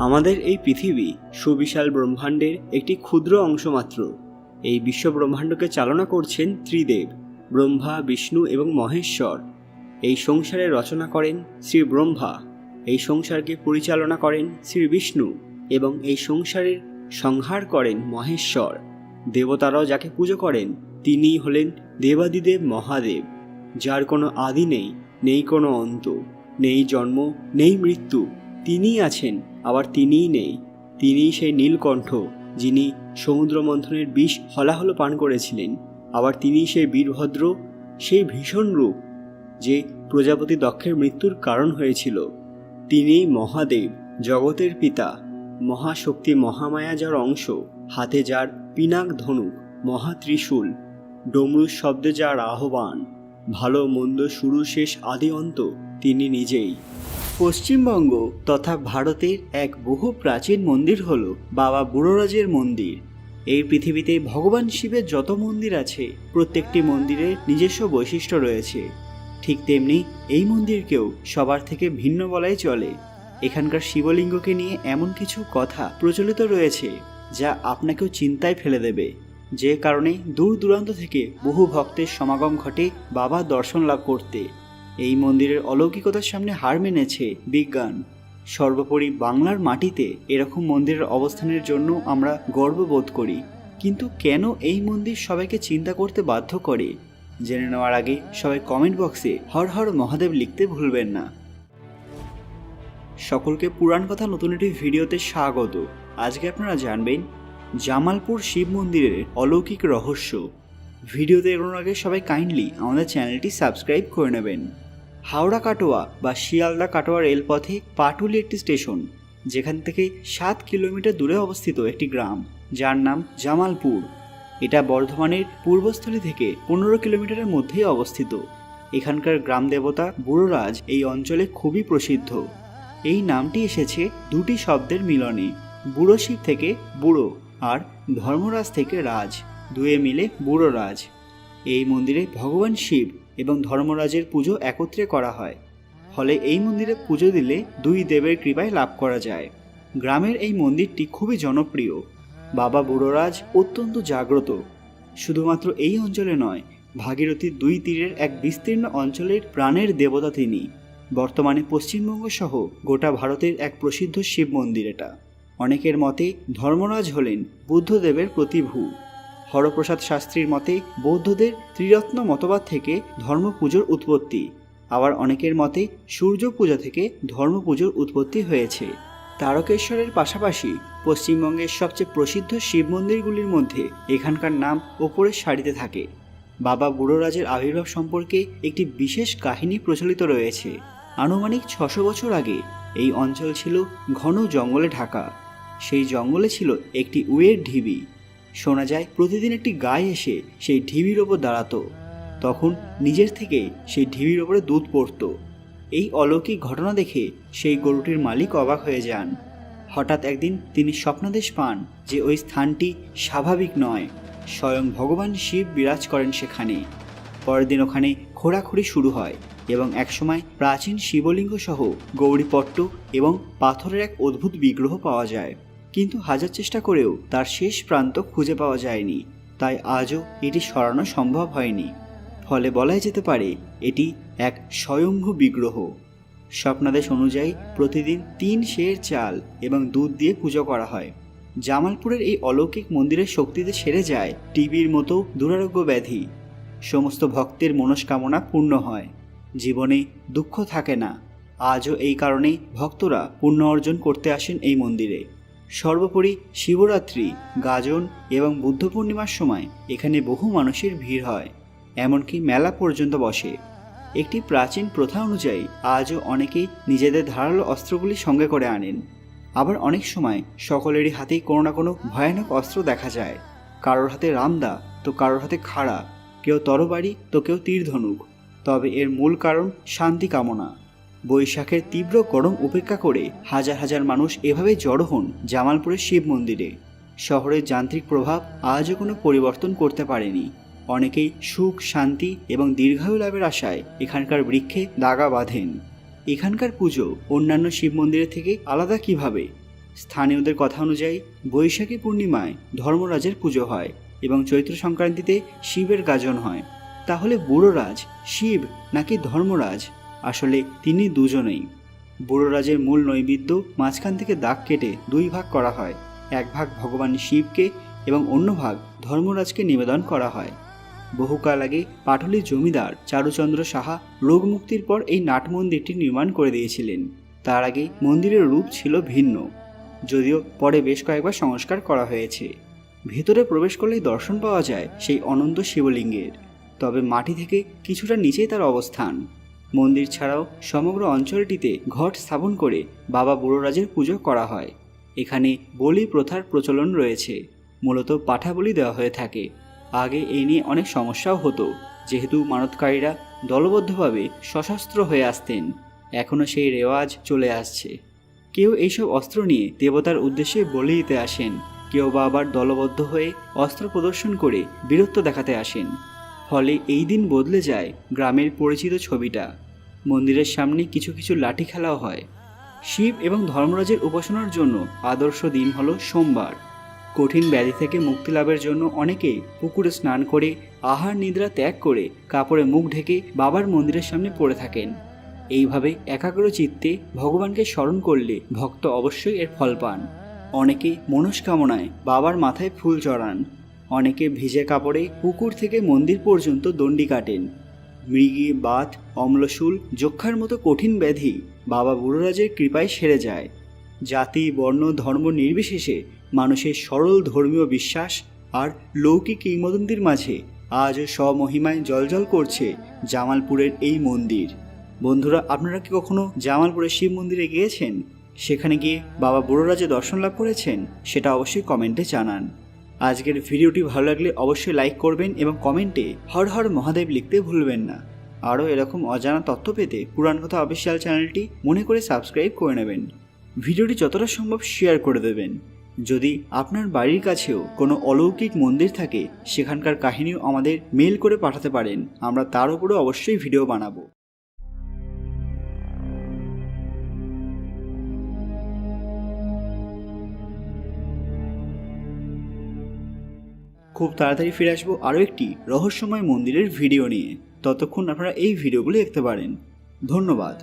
আমাদের এই পৃথিবী সুবিশাল ব্রহ্মাণ্ডের একটি ক্ষুদ্র অংশ মাত্র। এই বিশ্ব ব্রহ্মাণ্ডকে চালনা করছেন ত্রিদেব, ব্রহ্মা, বিষ্ণু এবং মহেশ্বর। এই সংসারের রচনা করেন শ্রী ব্রহ্মা, এই সংসারকে পরিচালনা করেন শ্রী বিষ্ণু এবং এই সংসারের সংহার করেন মহেশ্বর। দেবতারাও যাকে পুজো করেন তিনিই হলেন দেবাদিদেব মহাদেব, যার কোনো আদি নেই, নেই কোনো অন্ত, নেই জন্ম, নেই মৃত্যু। তিনিই আছেন, আবার তিনিই নেই। তিনিই সেই নীলকণ্ঠ যিনি সমুদ্র মন্থনের বিষ হলাহল পান করেছিলেন। আবার তিনিই সেই বীরভদ্র, সেই ভীষণ রূপ যে প্রজাপতি দক্ষের মৃত্যুর কারণ হয়েছিল। তিনিই মহাদেব, জগতের পিতা, মহাশক্তি মহামায়া যার অংশ, হাতে যার পিনাক ধনুক, মহাত্রিশূল, ডমরুর শব্দে যার আহ্বান, ভালো মন্দ শুরু শেষ আদি অন্ত তিনি নিজেই। পশ্চিমবঙ্গ তথা ভারতের এক বহু প্রাচীন মন্দির হল বাবা বুড়োরাজের মন্দির। এই পৃথিবীতে ভগবান শিবের যত মন্দির আছে প্রত্যেকটি মন্দিরের নিজস্ব বৈশিষ্ট্য রয়েছে। ঠিক তেমনি এই মন্দিরকেও সবার থেকে ভিন্ন বলাই চলে। এখানকার শিবলিঙ্গকে নিয়ে এমন কিছু কথা প্রচলিত রয়েছে যা আপনাকেও চিন্তায় ফেলে দেবে, যে কারণে দূর দূরান্ত থেকে বহু ভক্তের সমাগম ঘটে বাবার দর্শন লাভ করতে। এই মন্দিরের অলৌকিকতার সামনে হার মেনেছে বিজ্ঞান। সর্বোপরি বাংলার মাটিতে এরকম মন্দিরের অবস্থানের জন্য আমরা গর্ববোধ করি। কিন্তু কেন এই মন্দির সবাইকে চিন্তা করতে বাধ্য করে, জেনে নেওয়ার আগে সবাই কমেন্ট বক্সে হর হর মহাদেব লিখতে ভুলবেন না। সকলকে পুরাণ কথা নতুন একটি ভিডিওতে স্বাগত। আজকে আপনারা জানবেন জামালপুর শিব মন্দিরের অলৌকিক রহস্য। ভিডিওতে এগোনোর আগে সবাই কাইন্ডলি আমাদের চ্যানেলটি সাবস্ক্রাইব করে নেবেন। হাওড়া কাটোয়া বা শিয়ালদা কাটোয়া রেলপথে পাটুলি একটি স্টেশন, যেখান থেকে 7 কিলোমিটার দূরে অবস্থিত একটি গ্রাম যার নাম জামালপুর। এটা বর্ধমানের পূর্বস্থলী থেকে 15 কিলোমিটারের মধ্যেই অবস্থিত। এখানকার গ্রাম দেবতা বুড়োরাজ এই অঞ্চলে খুবই প্রসিদ্ধ। এই নামটি এসেছে দুটি শব্দের মিলনে, বুড়ো শিব থেকে বুড়ো আর ধর্মরাজ থেকে রাজ, দুয়ে মিলে বুড়োরাজ। এই মন্দিরে ভগবান শিব এবং ধর্মরাজের পুজো একত্রে করা হয়, ফলে এই মন্দিরে পুজো দিলে দুই দেবের কৃপায় লাভ করা যায়। গ্রামের এই মন্দিরটি খুবই জনপ্রিয়। বাবা বুড়োরাজ অত্যন্ত জাগ্রত। শুধুমাত্র এই অঞ্চলে নয়, ভাগীরথীর দুই তীরের এক বিস্তীর্ণ অঞ্চলের প্রাণের দেবতা তিনি। বর্তমানে পশ্চিমবঙ্গ সহ গোটা ভারতের এক প্রসিদ্ধ শিব মন্দির এটা। অনেকের মতে ধর্মরাজ হলেন বুদ্ধদেবের প্রতিভূ। হরপ্রসাদ শাস্ত্রীর মতে বৌদ্ধদের ত্রিরত্ন মতবাদ থেকে ধর্ম পুজোর উৎপত্তি। আবার অনেকের মতে সূর্য পূজা থেকে ধর্ম পুজোর উৎপত্তি হয়েছে। তারকেশ্বরের পাশাপাশি পশ্চিমবঙ্গের সবচেয়ে প্রসিদ্ধ শিব মন্দিরগুলির মধ্যে এখানকার নাম ওপরের সারিতে থাকে। বাবা বুড়োরাজের আবির্ভাব সম্পর্কে একটি বিশেষ কাহিনী প্রচলিত রয়েছে। আনুমানিক 600 বছর আগে এই অঞ্চল ছিল ঘন জঙ্গলে ঢাকা। সেই জঙ্গলে ছিল একটি উয়ের ঢিবি। শোনা যায় প্রতিদিন একটি গাই এসে সেই ঢিবির ওপর দাঁড়াতো, তখন নিজের থেকে সেই ঢিবির ওপরে দুধ পড়ত। এই অলৌকিক ঘটনা দেখে সেই গরুটির মালিক অবাক হয়ে যান। হঠাৎ একদিন তিনি স্বপ্নাদেশ পান যে ওই স্থানটি স্বাভাবিক নয়, স্বয়ং ভগবান শিব বিরাজ করেন সেখানে। পরের দিন ওখানে খোঁড়াখুড়ি শুরু হয় এবং একসময় প্রাচীন শিবলিঙ্গ সহ গৌরীপট্ট এবং পাথরের এক অদ্ভুত বিগ্রহ পাওয়া যায়। কিন্তু হাজার চেষ্টা করেও তার শেষ প্রান্ত খুঁজে পাওয়া যায়নি, তাই আজও এটি সরানো সম্ভব হয়নি। ফলে বলাই যেতে পারে এটি এক স্বয়ম্ভু বিগ্রহ। স্বপ্নাদেশ অনুযায়ী প্রতিদিন 3 সের চাল এবং দুধ দিয়ে পুজো করা হয়। জামালপুরের এই অলৌকিক মন্দিরের শক্তিতে সেরে যায় টিবির মতো দুরারোগ্য ব্যাধি। সমস্ত ভক্তের মনস্কামনা পূর্ণ হয়, জীবনে দুঃখ থাকে না। আজও এই কারণেই ভক্তরা পুণ্য অর্জন করতে আসেন এই মন্দিরে। সর্বোপরি শিবরাত্রি, গাজন এবং বুদ্ধ পূর্ণিমার সময় এখানে বহু মানুষের ভিড় হয়, এমনকি মেলা পর্যন্ত বসে। একটি প্রাচীন প্রথা অনুযায়ী আজও অনেকেই নিজেদের ধারালো অস্ত্রগুলি সঙ্গে করে আনেন। আবার অনেক সময় সকলেরই হাতেই কোনো না কোনো ভয়ানক অস্ত্র দেখা যায়। কারোর হাতে রামদা তো কারোর হাতে খাড়া, কেউ তরবারি তো কেউ তীরধনুক। তবে এর মূল কারণ শান্তি কামনা। বৈশাখের তীব্র গরম উপেক্ষা করে হাজার হাজার মানুষ এভাবে জড়ো হন জামালপুরের শিব মন্দিরে। শহরের যান্ত্রিক প্রভাব আজও কোনো পরিবর্তন করতে পারেনি। অনেকেই সুখ, শান্তি এবং দীর্ঘায়ু লাভের আশায় এখানকার বৃক্ষে দাগা বাঁধেন। এখানকার পুজো অন্যান্য শিব মন্দিরের থেকে আলাদা কিভাবে? স্থানীয়দের কথা অনুযায়ী বৈশাখী পূর্ণিমায় ধর্মরাজের পুজো হয় এবং চৈত্র সংক্রান্তিতে শিবের গাজন হয়। তাহলে বুড়োরাজ শিব নাকি ধর্মরাজ? আসলে তিনি দুজনেই। বুড়োরাজের মূল নৈবেদ্য মাঝখান থেকে দাগ কেটে দুই ভাগ করা হয়। এক ভাগ ভগবান শিবকে এবং অন্য ভাগ ধর্মরাজকে নিবেদন করা হয়। বহুকাল আগে পাটুলির জমিদার চারুচন্দ্র সাহা রোগ মুক্তির পর এই নাট মন্দিরটি নির্মাণ করে দিয়েছিলেন। তার আগে মন্দিরের রূপ ছিল ভিন্ন, যদিও পরে বেশ কয়েকবার সংস্কার করা হয়েছে। ভেতরে প্রবেশ করলেই দর্শন পাওয়া যায় সেই অনন্ত শিবলিঙ্গের, তবে মাটি থেকে কিছুটা নিচেই তার অবস্থান। মন্দির ছাড়াও সমগ্র অঞ্চলটিতে ঘট স্থাপন করে বাবা বুড়োরাজের পুজো করা হয়। এখানে বলি প্রথার প্রচলন রয়েছে, মূলত পাঠা বলি দেওয়া হয়ে থাকে। আগে এই নিয়ে অনেক সমস্যাও হতো, যেহেতু মানতকারীরা দলবদ্ধভাবে সশস্ত্র হয়ে আসতেন। এখনও সেই রেওয়াজ চলে আসছে। কেউ এইসব অস্ত্র নিয়ে দেবতার উদ্দেশ্যে বলি দিতে আসেন, কেউ বা আবার দলবদ্ধ হয়ে অস্ত্র প্রদর্শন করে বীরত্ব দেখাতে আসেন। ফলে এই দিন বদলে যায় গ্রামের পরিচিত ছবিটা। মন্দিরের সামনে কিছু কিছু লাঠি খেলাও হয়। শিব এবং ধর্মরাজের উপাসনার জন্য আদর্শ দিন হলো সোমবার। কঠিন ব্যাধি থেকে মুক্তি লাভের জন্য অনেকে পুকুরে স্নান করে আহার নিদ্রা ত্যাগ করে কাপড়ে মুখ ঢেকে বাবার মন্দিরের সামনে পড়ে থাকেন। এইভাবে একাগ্র চিত্তে ভগবানকে স্মরণ করলে ভক্ত অবশ্যই এর ফল পান। অনেকে মনস্কামনায় বাবার মাথায় ফুল চড়ান, অনেকে ভিজে কাপড়ে পুকুর থেকে মন্দির পর্যন্ত দণ্ডি কাটেন। মৃগী, বাত, অম্লশূল, যক্ষার মতো কঠিন ব্যাধি বাবা বুড়োরাজের কৃপায় সেরে যায়। জাতি, বর্ণ, ধর্ম নির্বিশেষে মানুষের সরল ধর্মীয় বিশ্বাস আর লৌকিক কিংবদন্তির মাঝে আজও স্বমহিমায় জ্বলজ্বল করছে জামালপুরের এই মন্দির। বন্ধুরা, আপনারা কি কখনো জামালপুরের শিব মন্দিরে গিয়েছেন? সেখানে গিয়ে বাবা বুড়োরাজের দর্শন লাভ করেছেন? সেটা অবশ্যই কমেন্টে জানান। আজকের ভিডিওটি ভালো লাগলে অবশ্যই লাইক করবেন এবং কমেন্টে হর হর মহাদেব লিখতে ভুলবেন না। আরও এরকম অজানা তথ্য পেতে পুরাণ কথা অফিসিয়াল চ্যানেলটি মনে করে সাবস্ক্রাইব করে নেবেন। ভিডিওটি যতটা সম্ভব শেয়ার করে দেবেন। যদি আপনার বাড়ির কাছেও কোনো অলৌকিক মন্দির থাকে, সেখানকার কাহিনীও আমাদের মেল করে পাঠাতে পারেন, আমরা তার উপরেও অবশ্যই ভিডিও বানাবো। খুব তাড়াতাড়ি ফিরে আসবো আরও একটি রহস্যময় মন্দিরের ভিডিও নিয়ে। ততক্ষণ আপনারা এই ভিডিওগুলো দেখতে পারেন। ধন্যবাদ।